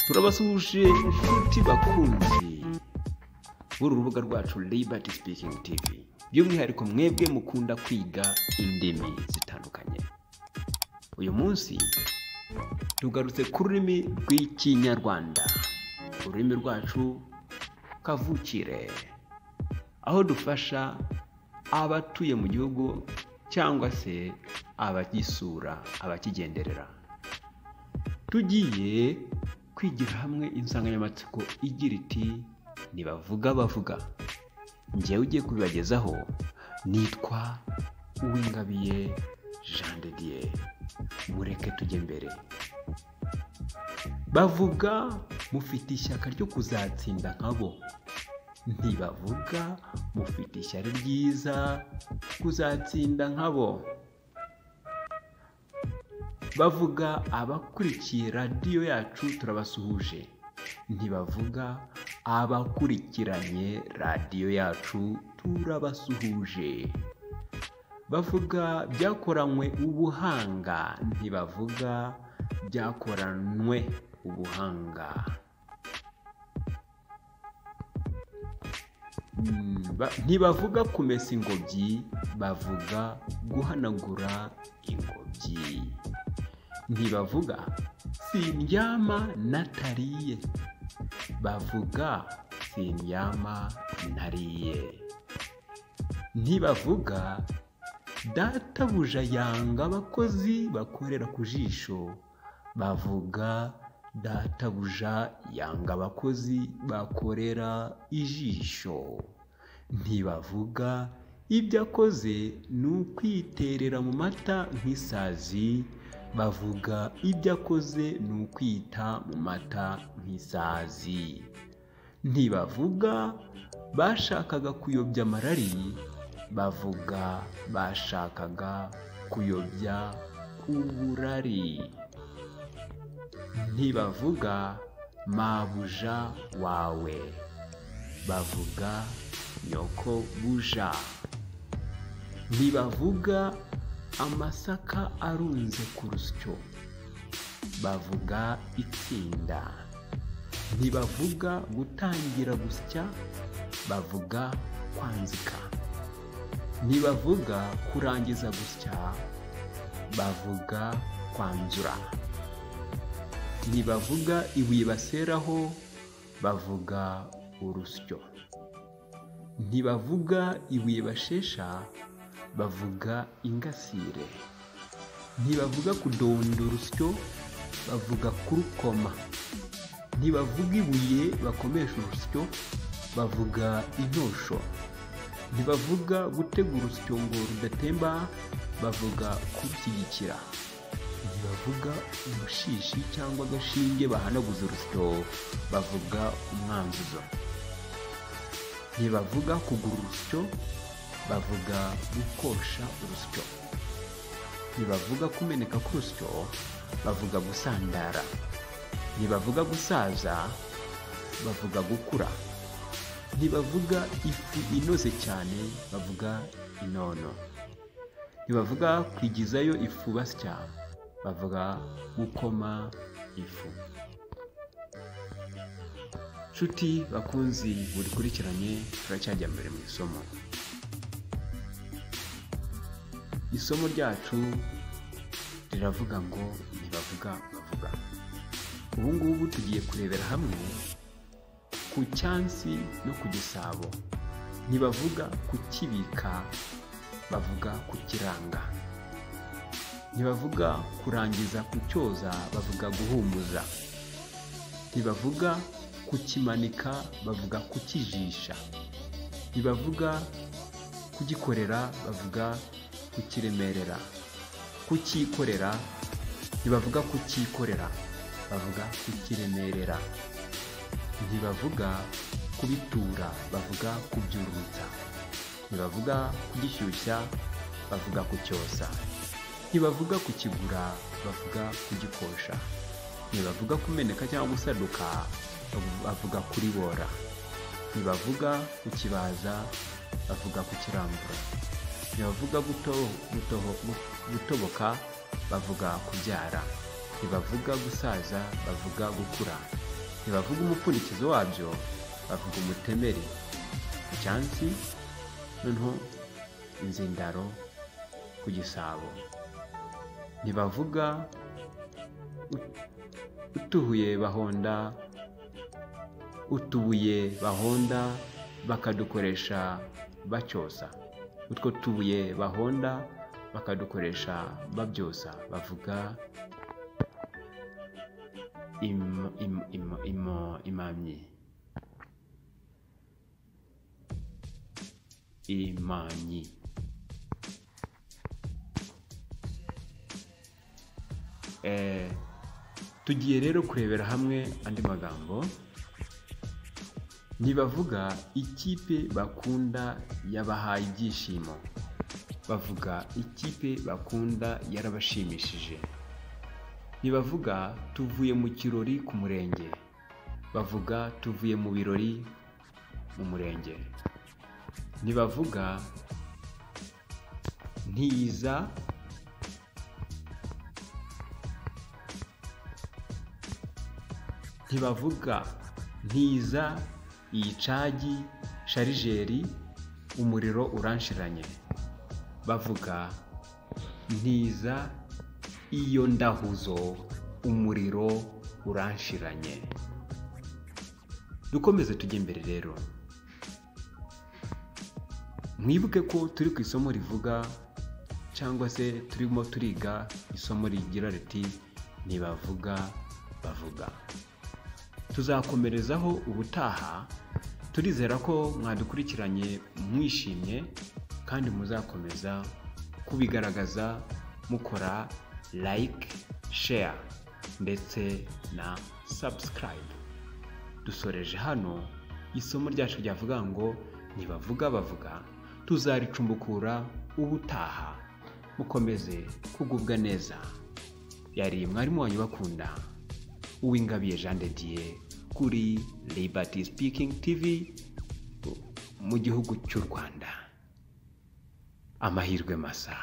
turabasuhuje inshuti bakunzi b'uru rubuga rwacu Liberty Speaking TV, by'umwihariko mwebwe mukunda kwiga indimi zitandukanye. Uyu munsi tugarutse ku rurimi rw'Ikinyarwanda, ururimi rwacu kavukire, aho dufasha abatuye mu gihugu cyangwa se abagisura, abakigenderera. Tugiye kwigira hamwe insanganyamatsiko igira iti nibavuga bavuga. Njyewe ugiye kubibagezaho nitwa Uwingabiye Jean de Dieu. Mureke tujye mbere. Bavuga mufite ishyaka ryo kuzatsinda nkabo, ntibavuga mufite ishyari ryiza kuzatsinda nkabo. Bavuga abakurikiye radiyo yacu turabasuhuje, ntibavuga abakurikiranye radiyo yacu turabasuhuje. Bavuga byakoranywe ubuhanga, ntibavuga byakoranywe ubuhanga. Ntibavuga kumesa ingobyi, bavuga guhanagura ingobyi. Ntibavuga sindyama natariye, bavuga sindyama nariye. Ntibavuga databuja yanga abakozi bakorera ku jisho, bavuga databuja yanga abakozi bakorera ijisho. Ntibavuga ibyo akoze ni ukwiterera mu mata nk'isazi, bavuga ibyo akoze ni ukwita mu mata nk'isazi. Ntibavuga bashakaga kuyobya amarari, bavuga bashakaga kuyobya uburari. Ntibavuga mabuja wawe, bavuga nyoko buja. Ntibavuga amasaka arunze ku rusyo, bavuga itsinda. Ntibavuga gutangira gusya, bavuga kwanzika. Ntibavuga kurangiza gusya, bavuga kwanzura. Ntibavuga ibuye baseraho, bavuga urusyo. Ntibavuga ibuye bashesha, bavuga ingasire. Ntibavuga kudonda urusyo, bavuga kurukoma. Ntibavuga ibuye bakomesha urusyo, bavuga intosho. Ntibavuga gutega urusyo ngo rudatemba, bavuga kurushyigikira. Ntibavuga umushishi cyangwa agashinge bahanaguza urusyo, bavuga umwanzuzo. Ntibavuga kugura urusyo, bavuga gukosha urusyo. Ntibavuga kumeneka k'urusyo, bavuga gusandara. Ntibavuga gusaza, bavuga gukura. Ntibavuga ifu inoze cyane, bavuga inono. Ntibavuga kwigizayo ifu basya, bavuga gukoma ifu. Nshuti bakunzi burikurikiranye, turacyajya mbere mu isomo. Isomo ryacu riravuga ngo ntibavuga bavuga. Ubu ngubu tugiye kurebera hamwe ku cyansi no ku gisabo. Ntibavuga kukibika, bavuga kukiranga. Ntibavuga kurangiza kucyoza, bavuga guhumuza. Ntibavuga kukimanika, bavuga kukijisha. Ntibavuga kugikorera, bavuga kukiremerera. Kukikorera, ntibavuga kukikorera, bavuga kukiremerera. Ntibavuga kubitura, bavuga kubyurutsa. Ntibavuga kugishyushya, bavuga kucyosa. Ntibavuga kukigura, bavuga kugikosha. Ntibavuga kumeneka cyangwa gusaduka, bavuga kuribora. Ntibavuga kukibaza, bavuga kukirambura. Ntibavuga gutoboka, bavuga kubyara. Ntibavuga gusaza, bavuga gukura. ntibavuga umupfundikizo wabyo, bavuga umutemeri, icyansi, noneho inzindaro ku gisabo. Ntibavuga utubuye bahonda bakadukoresha bacyosa. Utwo tubuye bahonda bakadukoresha babyosa, bavuga imamyi. Tugiye rero kurebera hamwe andi magambo. Ntibavuga ikipe bakunda yabahaye ibyishimo, bavuga ikipe bakunda yarabashimishije. Ntibavuga tuvuye mu kirori ku murenge, bavuga tuvuye mu birori mu murenge. Ntibavuga ntiza, iyi cagi sharijeri umuriro uranshiranye, bavuga ntiza iyo ndahuzo umuriro uranshiranye. Dukomeze tujye imbere rero. Mwibuke ko turi ku isomo rivuga cyangwa se turimo turiga isomo rigira riti ntibavuga bavuga. Tuzakomerezaho ubutaha. Turizera ko mwadukurikiranye mwishimye kandi muzakomeza kubigaragaza mukora like, share ndetse na subscribe. Dusoreje hano isomo ryacu ryavuga ngo ntibavuga bavuga. Tuzaricumbukura ubutaha. Mukomeze kugubwa neza. Yari mwarimu wanyu bakunda Uwingabiye Jean de Dieu kuri Liberty Speaking TV mu gihugu cy'u Rwanda. Amahirwe masa.